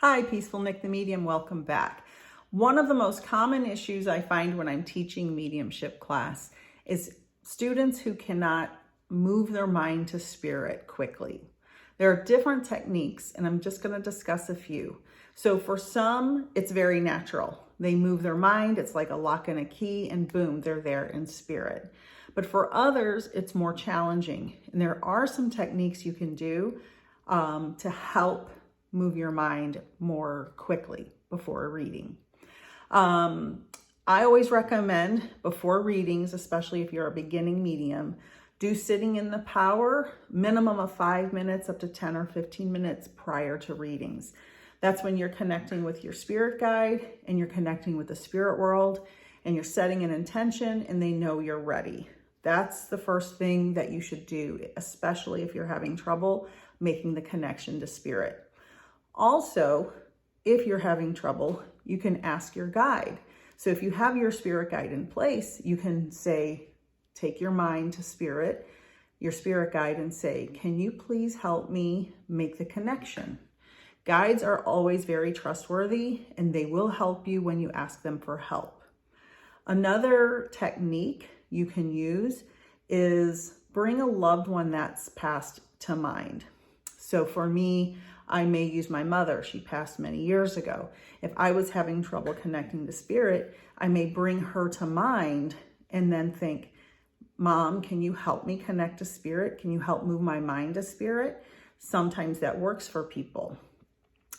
Hi, Peaceful Nick the Medium, welcome back. One of the most common issues I find when I'm teaching mediumship class is students who cannot move their mind to spirit quickly. There are different techniques, and I'm just going to discuss a few. So for some, it's very natural. They move their mind, it's like a lock and a key, and boom, they're there in spirit. But for others, it's more challenging. And there are some techniques you can do to help move your mind more quickly before a reading. I always recommend before readings, especially if you're a beginning medium, do sitting in the power, minimum of 5 minutes up to 10 or 15 minutes prior to readings. That's when you're connecting with your spirit guide and you're connecting with the spirit world and you're setting an intention and they know you're ready. That's the first thing that you should do, especially if you're having trouble making the connection to spirit. Also, if you're having trouble, you can ask your guide. So if you have your spirit guide in place, you can say, take your mind to spirit, your spirit guide, and say, can you please help me make the connection? Guides are always very trustworthy and they will help you when you ask them for help. Another technique you can use is bring a loved one that's passed to mind. So for me, I may use my mother. She passed many years ago. If I was having trouble connecting to spirit, I may bring her to mind and then think, Mom, can you help me connect to spirit? Can you help move my mind to spirit? Sometimes that works for people.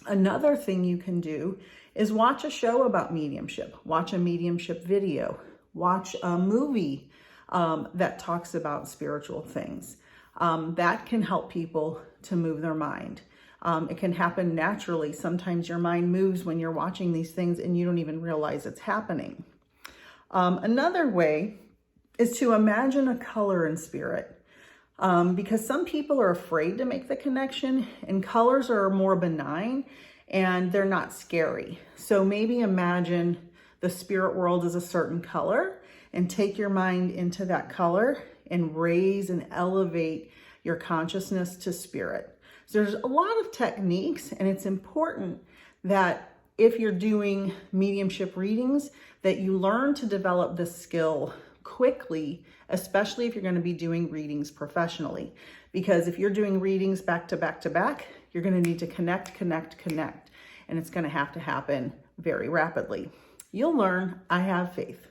Another thing you can do is watch a show about mediumship. Watch a mediumship video. Watch a movie that talks about spiritual things. That can help people to move their mind. It can happen naturally. Sometimes your mind moves when you're watching these things and you don't even realize it's happening. Another way is to imagine a color in spirit, because some people are afraid to make the connection and colors are more benign and they're not scary. So maybe imagine the spirit world is a certain color and take your mind into that color and raise and elevate your consciousness to spirit. So there's a lot of techniques, and it's important that if you're doing mediumship readings, that you learn to develop this skill quickly, especially if you're going to be doing readings professionally. Because if you're doing readings back to back to back, you're going to need to connect, and it's going to happen very rapidly. You'll learn. I have faith.